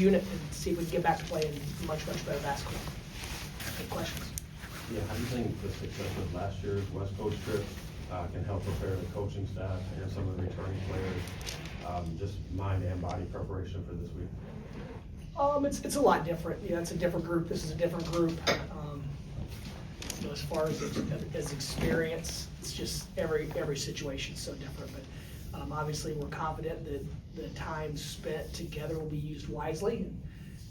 unit and see if we can get back to playing much better basketball. Any questions? Yeah, how do you think the success of last year's West Coast trip can help prepare the coaching staff and some of the returning players, just mind and body preparation for this week? It's a lot different. Yeah, it's a different group. This is a different group. As far as experience, it's just every situation is so different. But obviously, we're confident that the time spent together will be used wisely. And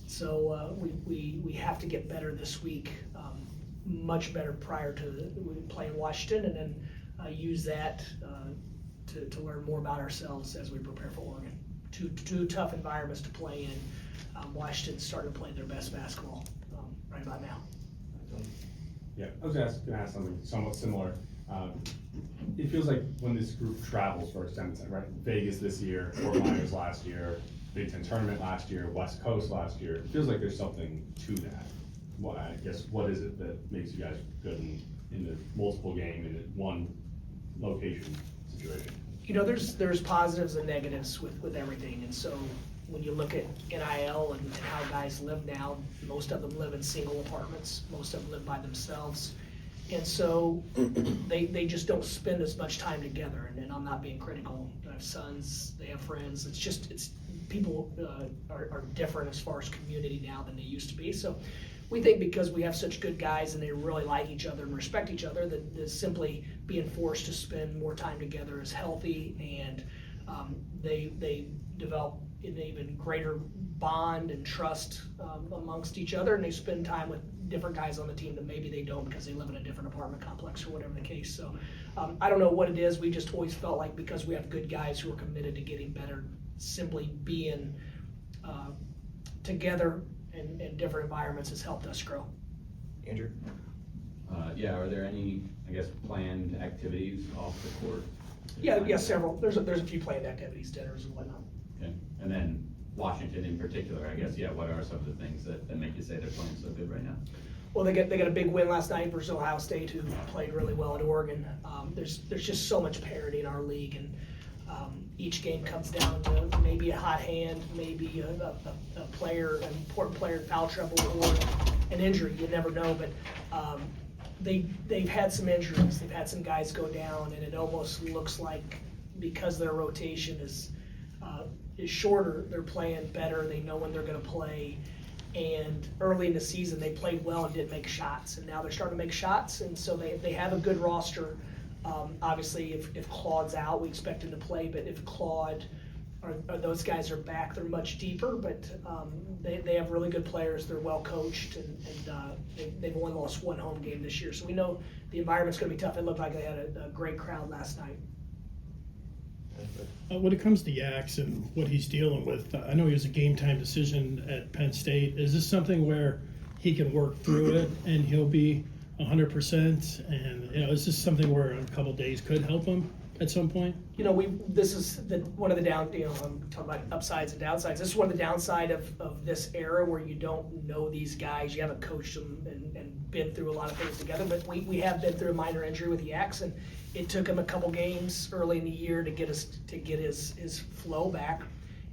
so we have to get better this week, much better prior to playing Washington, and then use that to learn more about ourselves as we prepare for Oregon. Two tough environments to play in. Washington's starting to play their best basketball right about now. Yeah, I was going to ask something somewhat similar. It feels like when this group travels for extended time, right? Vegas this year, Fort Myers last year, Big Ten tournament last year, West Coast last year. It feels like there's something to that. What I guess, what is it that makes you guys good in the multiple game in one location situation? You know, there's positives and negatives with everything, and so when you look at NIL and how guys live now, most of them live in single apartments, most of them live by themselves, and so they just don't spend as much time together. And I'm not being critical. I have sons, they have friends. It's people are different as far as community now than they used to be. So we think because we have such good guys and they really like each other and respect each other, that simply being forced to spend more time together is healthy, and they develop an even greater bond and trust amongst each other, and they spend time with different guys on the team that maybe they don't because they live in a different apartment complex or whatever the case. So I don't know what it is. We just always felt like because we have good guys who are committed to getting better, simply being together in different environments has helped us grow. Andrew? Yeah, are there any, I guess, planned activities off the court? Yeah, several. There's a few planned activities, dinners and whatnot. Okay, and then Washington in particular, I guess, yeah, what are some of the things that make you say they're playing so good right now? Well, they got a big win last night versus Ohio State, who played really well at Oregon. There's just so much parity in our league, and each game comes down to maybe a hot hand, maybe a player, an important player in foul trouble, or an injury. You never know, but they've had some injuries. They've had some guys go down, and it almost looks like because their rotation is shorter, they're playing better. They know when they're going to play. And early in the season, they played well and didn't make shots, and now they're starting to make shots, and so they have a good roster. Obviously, if Claude's out, we expect him to play, but if Claude or those guys are back, they're much deeper, but they have really good players. They're well coached, and they've only lost one home game this year, so we know the environment's going to be tough. It looked like they had a great crowd last night. When it comes to Yax and what he's dealing with, I know he was a game-time decision at Penn State. Is this something where he can work through it and he'll be 100%? And is this something where a couple days could help him at some point? This is one of the I'm talking about upsides and downsides. This is one of the downside of this era where you don't know these guys. You haven't coached them and been through a lot of things together. But we have been through a minor injury with Yax, and it took him a couple games early in the year to get his flow back.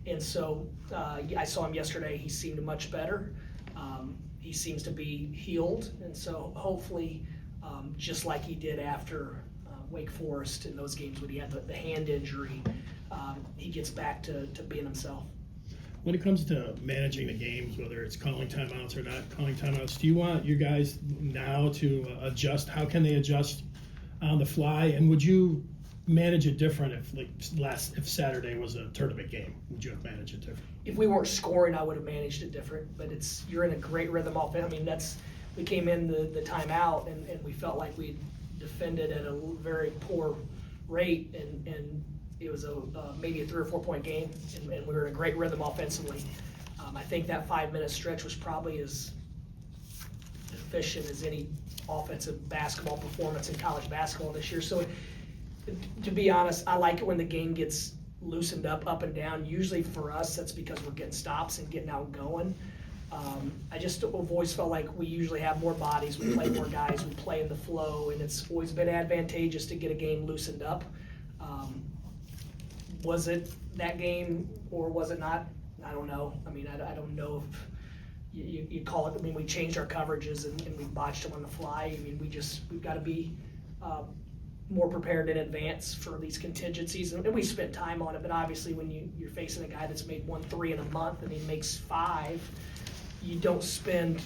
And so I saw him yesterday. He seemed much better. He seems to be healed, and so hopefully, just like he did after Wake Forest in those games when he had the hand injury, he gets back to being himself. When it comes to managing the games, whether it's calling timeouts or not calling timeouts, do you want your guys now to adjust? How can they adjust on the fly? And would you manage it different if Saturday was a tournament game? Would you have managed it different? If we weren't scoring, I would have managed it different. But you're in a great rhythm offense. I mean, we came in the timeout and we felt like we defended at a very poor rate, and it was maybe a 3 or 4 point game, and we were in a great rhythm offensively. I think that 5-minute stretch was probably as efficient as any offensive basketball performance in college basketball this year. So to be honest, I like it when the game gets loosened up and down. Usually for us, that's because we're getting stops and getting out and going. I just have always felt like we usually have more bodies, we play more guys, we play in the flow, and it's always been advantageous to get a game loosened up. Was it that game or was it not? I don't know. I mean, I don't know if you call it, I mean, we changed our coverages and we botched them on the fly. I mean, we've got to be more prepared in advance for these contingencies, and we spent time on it, but obviously when you're facing a guy that's made 1 3 in a month and he makes 5, you don't spend,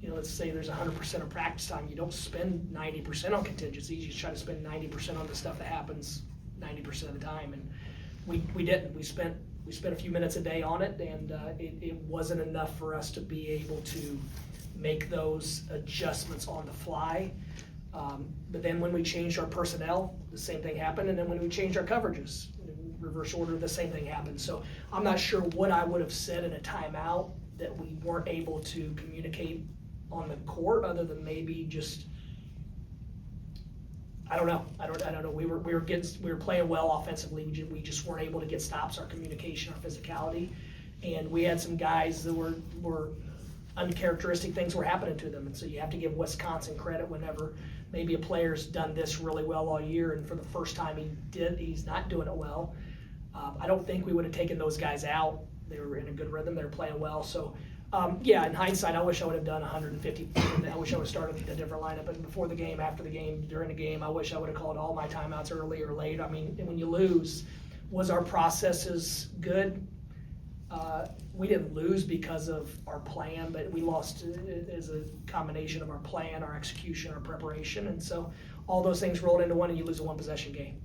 let's say there's 100% of practice time, you don't spend 90% on contingencies, you try to spend 90% on the stuff that happens 90% of the time, and we didn't. We spent a few minutes a day on it, and it wasn't enough for us to be able to make those adjustments on the fly. But then when we changed our personnel, the same thing happened, and then when we changed our coverages, in reverse order, the same thing happened. So I'm not sure what I would have said in a timeout that we weren't able to communicate on the court, other than maybe just, I don't know. We were playing well offensively. We just weren't able to get stops. Our communication, our physicality, and we had some guys that were uncharacteristic things were happening to them. And so you have to give Wisconsin credit whenever maybe a player's done this really well all year, and for the first time he's not doing it well. I don't think we would have taken those guys out. They were in a good rhythm. They were playing well. So. In hindsight, I wish I would have done 150. I wish I would have started a different lineup. But before the game, after the game, during the game, I wish I would have called all my timeouts early or late. I mean, when you lose, was our processes good? We didn't lose because of our plan, but we lost as a combination of our plan, our execution, our preparation. And so all those things rolled into one, and you lose a one-possession game.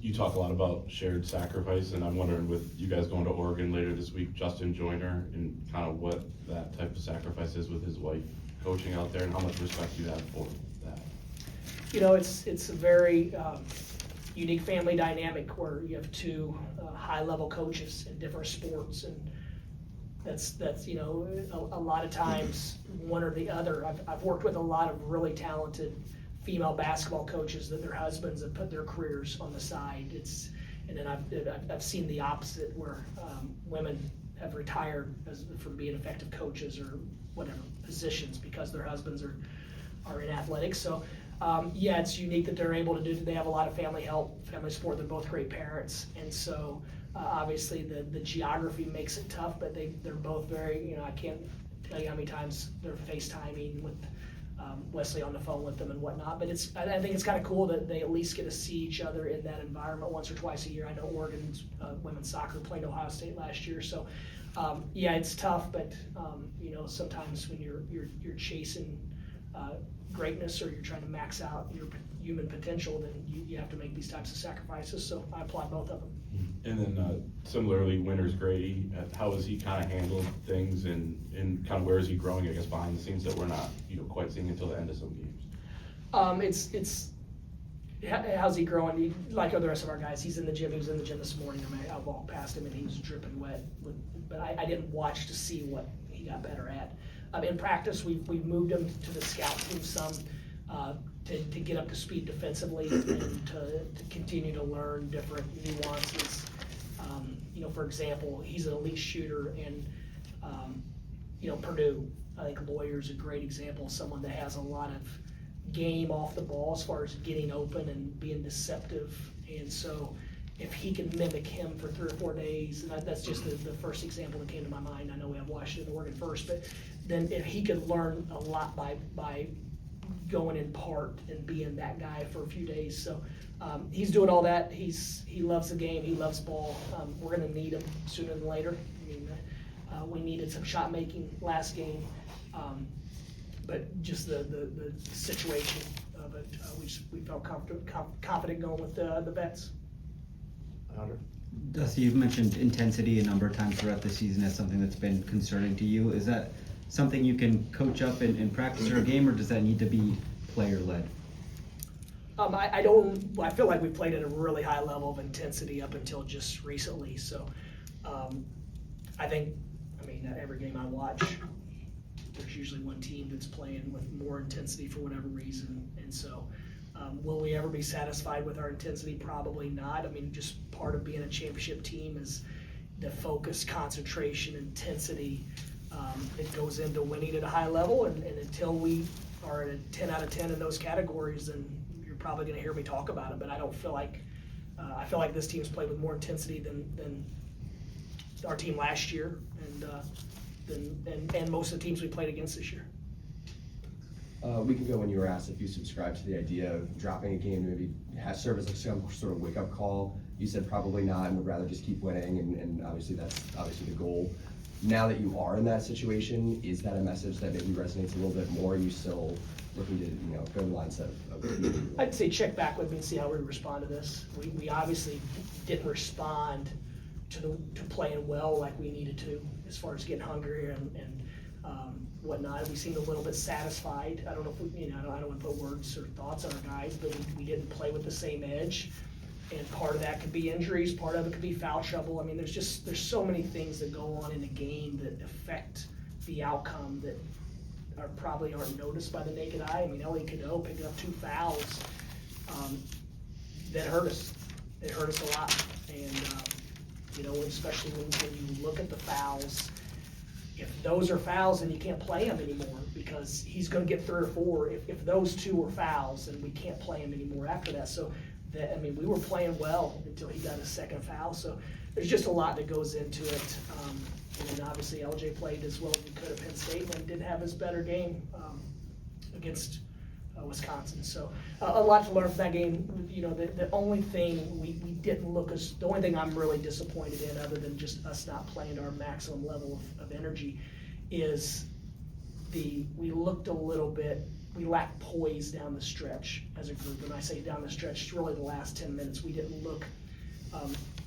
You talk a lot about shared sacrifice, and I'm wondering, with you guys going to Oregon later this week, Justin Joyner, and kind of what that type of sacrifice is with his wife coaching out there, and how much respect you have for that. It's a very unique family dynamic where you have 2 high-level coaches in different sports, and that's a lot of times one or the other. I've worked with a lot of really talented female basketball coaches that their husbands have put their careers on the side. And then I've seen the opposite, where women have retired from being effective coaches or whatever positions because their husbands are in athletics. So it's unique that they're able to do. They have a lot of family help, family support. They're both great parents, and so obviously the geography makes it tough. But they're both very. I can't tell you how many times they're FaceTiming with Wesley on the phone with them and whatnot, but I think it's kind of cool that they at least get to see each other in that environment once or twice a year. I know Oregon's women's soccer played Ohio State last year, so it's tough, but sometimes when you're chasing greatness, or you're trying to max out your human potential, then you have to make these types of sacrifices. So I applaud both of them. And then similarly, Winters Grady, how has he kind of handled things, and kind of where is he growing, I guess, behind the scenes that we're not quite seeing until the end of some games? How's he growing? Like the rest of our guys, he's in the gym. He was in the gym this morning. I walked past him and he was dripping wet. But I didn't watch to see what he got better at. In practice, we moved him to the scout team some to get up to speed defensively and to continue to learn different nuances. For example, he's an elite shooter, and Purdue, I think Lawyer's a great example of someone that has a lot of game off the ball as far as getting open and being deceptive. And so if he can mimic him for 3 or 4 days, and that's just the first example that came to my mind. I know we have Washington and Oregon first, but then if he could learn a lot by going in part and being that guy for a few days. So he's doing all that. He loves the game. He loves ball. We're going to need him sooner than later. I mean, we needed some shot making last game, but just the situation of it, we felt confident going with the vets. Dusty, you've mentioned intensity a number of times throughout the season as something that's been concerning to you. Is that something you can coach up in practice or a game, or does that need to be player-led? I feel like we played at a really high level of intensity up until just recently. So every game I watch, there's usually one team that's playing with more intensity for whatever reason. And so will we ever be satisfied with our intensity? Probably not. Just part of being a championship team is the focus, concentration, intensity that goes into winning at a high level. And until we are at a 10 out of 10 in those categories, then you're probably going to hear me talk about it. But I don't feel like I feel like this team's played with more intensity than our team last year, and most of the teams we played against this year. A week ago, when you were asked if you subscribe to the idea of dropping a game to maybe serve as like some sort of wake-up call, you said probably not and would rather just keep winning, and obviously that's obviously the goal. Now that you are in that situation, is that a message that maybe resonates a little bit more? Are you still looking to, go in the mindset of I'd say check back with me and see how we respond to this. We obviously didn't respond to playing well like we needed to, as far as getting hungrier and whatnot. We seemed a little bit satisfied. I don't know if we, I don't want to put words or thoughts on our guys, but we didn't play with the same edge. And part of that could be injuries, part of it could be foul trouble. I mean, there's so many things that go on in a game that affect the outcome that probably aren't noticed by the naked eye. I mean, Elliot Cadeau picking up 2 fouls, that hurt us. It hurt us a lot. And, especially when you look at the fouls, if those are fouls, then you can't play him anymore because he's going to get 3 or 4. If those 2 are fouls, then we can't play him anymore after that. So, we were playing well until he got a second foul. So there's just a lot that goes into it. And obviously LJ played as well as he could at Penn State and didn't have his better game against Wisconsin. So a lot to learn from that game. The only thing we didn't look as, the only thing I'm really disappointed in, other than just us not playing to our maximum level of energy, is we looked a little bit, we lacked poise down the stretch as a group. And I say down the stretch, it's really the last 10 minutes. We didn't look,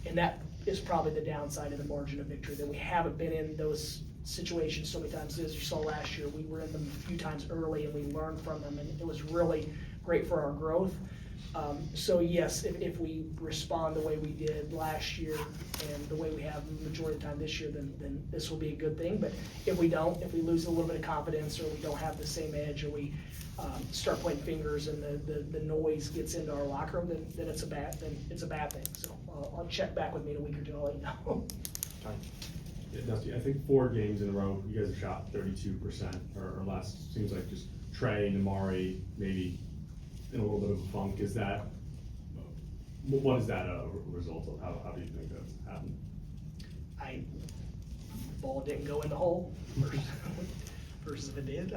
and that is probably the downside of the margin of victory, that we haven't been in those situations so many times. As you saw last year, we were in them a few times early and we learned from them, and it was really great for our growth. So yes, if we respond the way we did last year and the way we have the majority of the time this year, then this will be a good thing. But if we don't, if we lose a little bit of confidence, or we don't have the same edge, or we start pointing fingers and the noise gets into our locker room, then it's a bad thing. So I'll check back with me in a week or 2. I'll let you know. Yeah, Dusty, I think 4 games in a row, you guys have shot 32% or less. Seems like just Trey and Amari maybe in a little bit of a funk. Is that, what is that a result of? How do you think that's happened? The ball didn't go in the hole versus if it did.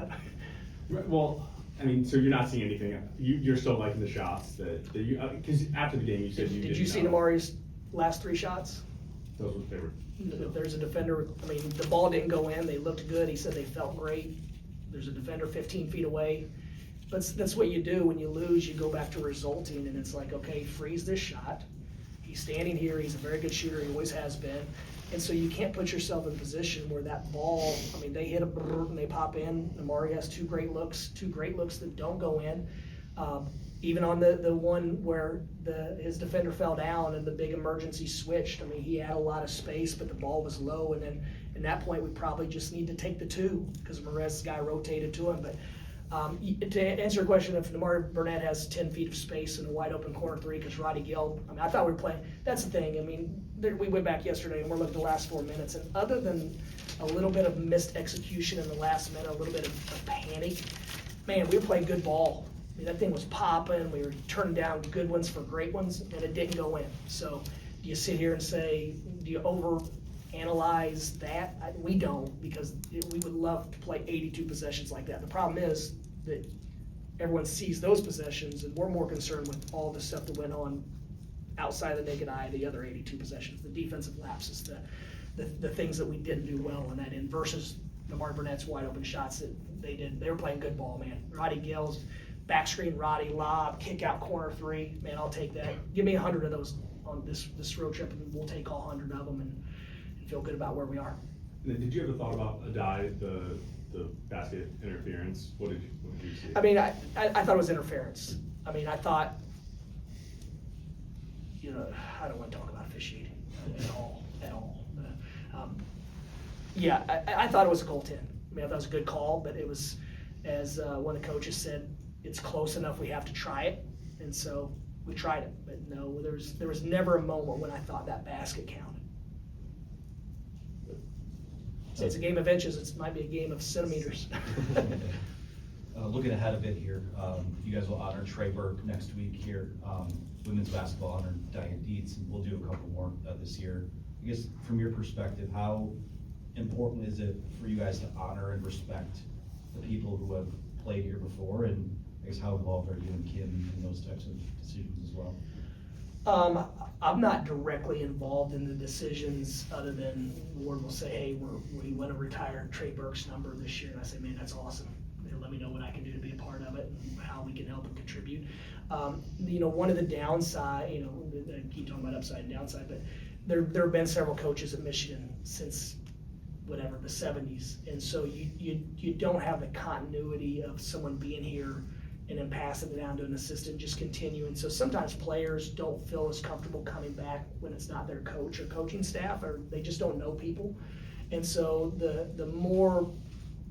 Right, well, I mean, so you're not seeing anything, you're still liking the shots that you, because after the game you said you didn't know. Did you see Amari's last 3 shots? Those were favorite. If there's a defender, the ball didn't go in, they looked good, he said they felt great. There's a defender 15 feet away. But that's what you do when you lose, you go back to resulting, and it's like, okay, freeze this shot. He's standing here, he's a very good shooter, he always has been. And so you can't put yourself in a position where that ball, they hit a and they pop in. Amari has 2 great looks that don't go in. Even on the one where his defender fell down and the big emergency switched, he had a lot of space, but the ball was low, and then at that point we probably just need to take the 2 because Perez's guy rotated to him. But to answer your question, if Amari Burnett has 10 feet of space in a wide open corner 3 because Roddy Gill, I thought we were playing, that's the thing. We went back yesterday and we're looking at the last 4 minutes, and other than a little bit of missed execution in the last minute, a little bit of panic, man, we were playing good ball. That thing was popping, we were turning down good ones for great ones, and it didn't go in. So do you sit here and say, do you over-analyze that? We don't, because we would love to play 82 possessions like that. The problem is that everyone sees those possessions, and we're more concerned with all the stuff that went on outside of the naked eye, the other 82 possessions, the defensive lapses, the things that we didn't do well in that end, versus Amari Burnett's wide open shots that they did. They were playing good ball, man. Roddy Gill's back screen, Roddy, lob, kick out corner 3. Man, I'll take that. Give me 100 of those on this road trip, and we'll take all 100 of them and feel good about where we are. And then did you ever thought about the basket interference? What did you see? I thought it was interference. I thought, I don't want to talk about officiating at all. I thought it was a goaltend. I thought it was a good call, but it was, as one of the coaches said, it's close enough, we have to try it, and so we tried it. But no, there was never a moment when I thought that basket counted. So it's a game of inches, it might be a game of centimeters. looking ahead a bit here, you guys will honor Trey Burke next week here. Women's basketball honored Diane Dietz, and we'll do a couple more this year. I guess from your perspective, how important is it for you guys to honor and respect the people who have played here before? And I guess how involved are you and Kim in those types of decisions as well? I'm not directly involved in the decisions other than Ward will say, hey, we want to retire Trey Burke's number this year. And I say, man, that's awesome. Let me know what I can do to be a part of it and how we can help and contribute. One of the downside, I keep talking about upside and downside, but there have been several coaches at Michigan since whatever, the 70s. And so you don't have the continuity of someone being here and then passing it down to an assistant, just continuing. So sometimes players don't feel as comfortable coming back when it's not their coach or coaching staff, or they just don't know people. And so the more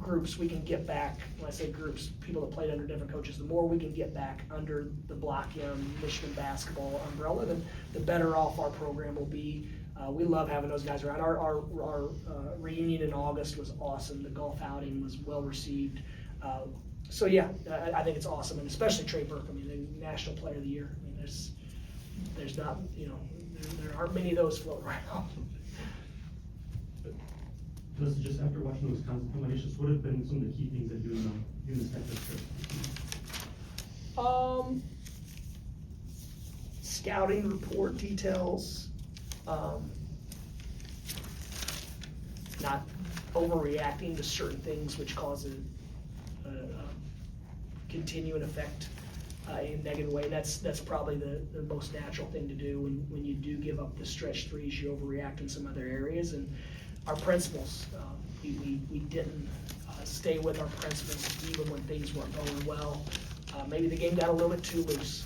groups we can get back, when I say groups, people that played under different coaches, the more we can get back under the Block Young Michigan basketball umbrella, the better off our program will be. We love having those guys around. Our reunion in August was awesome. The golf outing was well received. So yeah, I think it's awesome, and especially Trey Burke. I mean, the National Player of the Year. I mean, there's not, there aren't many of those floating around. Listen, just after watching those combinations, what have been some of the key things that you and the staff have shared? Scouting report details, not overreacting to certain things which cause a continuing effect in a negative way. That's probably the most natural thing to do when you do give up the stretch threes. You overreact in some other areas, and our principles, we didn't stay with our principles even when things weren't going well. Maybe the game got a little bit too loose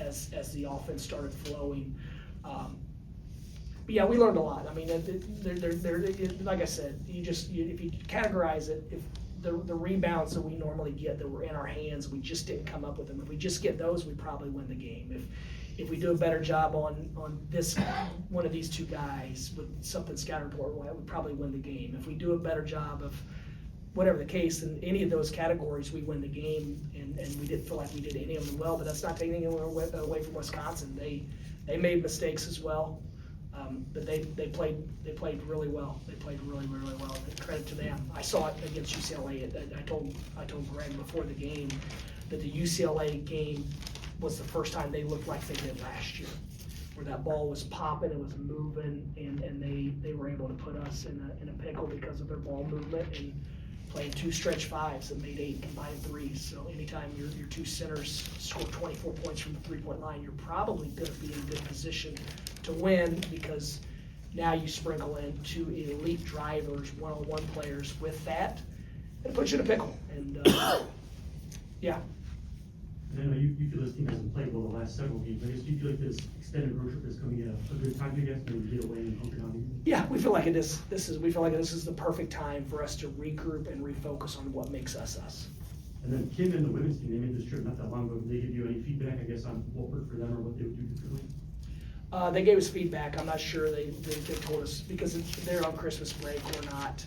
as the offense started flowing. But yeah, we learned a lot. I mean, like I said, if you categorize it, if the rebounds that we normally get that were in our hands, we just didn't come up with them. If we just get those, we probably win the game. If we do a better job on this one of these two guys with something scout report, we probably win the game. If we do a better job of whatever the case, in any of those categories, we win the game. And we didn't feel like we did any of them well, but that's not taking anything away from Wisconsin. They made mistakes as well. But they played really well. They played really, really well. And credit to them. I saw it against UCLA. I told Greg before the game that the UCLA game was the first time they looked like they did last year, where that ball was popping, it was moving, and they were able to put us in a pickle because of their ball movement and playing two stretch fives that made 8 combined threes. So anytime your two centers score 24 points from the 3-point line, you're probably going to be in a good position to win, because now you sprinkle in 2 elite drivers, one-on-one players with that, and it puts you in a pickle. And yeah. And I know you feel this team hasn't played well the last several games. I guess do you feel like this extended road trip is coming at a good time to you guys, maybe get away and hunker down? Yeah, we feel like it is. We feel like this is the perfect time for us to regroup and refocus on what makes us us. And then Kim and the women's team, they made this trip not that long ago. Did they give you any feedback, I guess, on what worked for them or what they would do differently? They gave us feedback. I'm not sure they told us, because they're on Christmas break or not.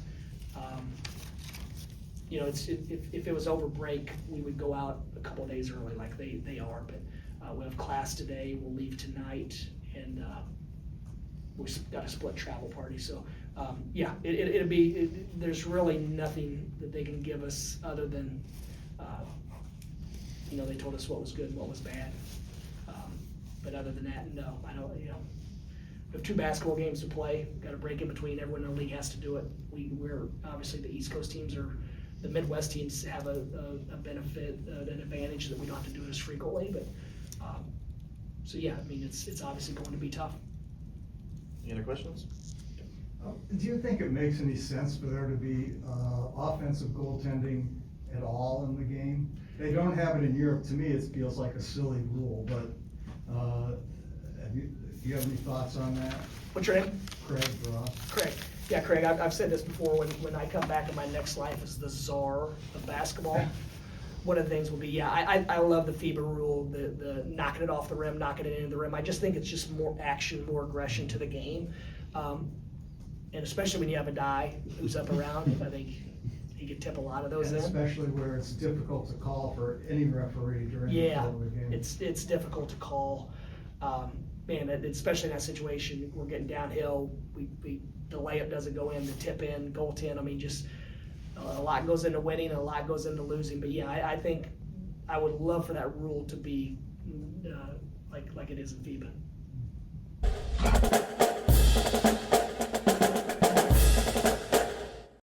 If it was over break, we would go out a couple of days early like they are, but we have class today, we'll leave tonight, and we've got a split travel party. So yeah, it'll be, there's really nothing that they can give us other than, they told us what was good and what was bad. But other than that, no, I don't, we have 2 basketball games to play, got a break in between, everyone in the league has to do it. We're obviously, the East Coast teams the Midwest teams have a benefit, an advantage that we don't have to do it as frequently, but, so yeah, I mean, it's obviously going to be tough. Any other questions? Do you think it makes any sense for there to be offensive goaltending at all in the game? They don't have it in Europe. To me, it feels like a silly rule, but do you have any thoughts on that? What's your name? Craig Ross. Craig. Yeah, Craig, I've said this before, when I come back in my next life as the czar of basketball, one of the things will be, I love the FIBA rule, the knocking it off the rim, knocking it into the rim. I just think it's just more action, more aggression to the game. And especially when you have a guy who's up around, I think he could tip a lot of those And in. especially where it's difficult to call for any referee during the Yeah, flow of the game. it's difficult to call. Man, especially in that situation, we're getting downhill, the layup doesn't go in, the tip in, goaltend, I mean, just a lot goes into winning and a lot goes into losing. But yeah, I think I would love for that rule to be like it is in FIBA.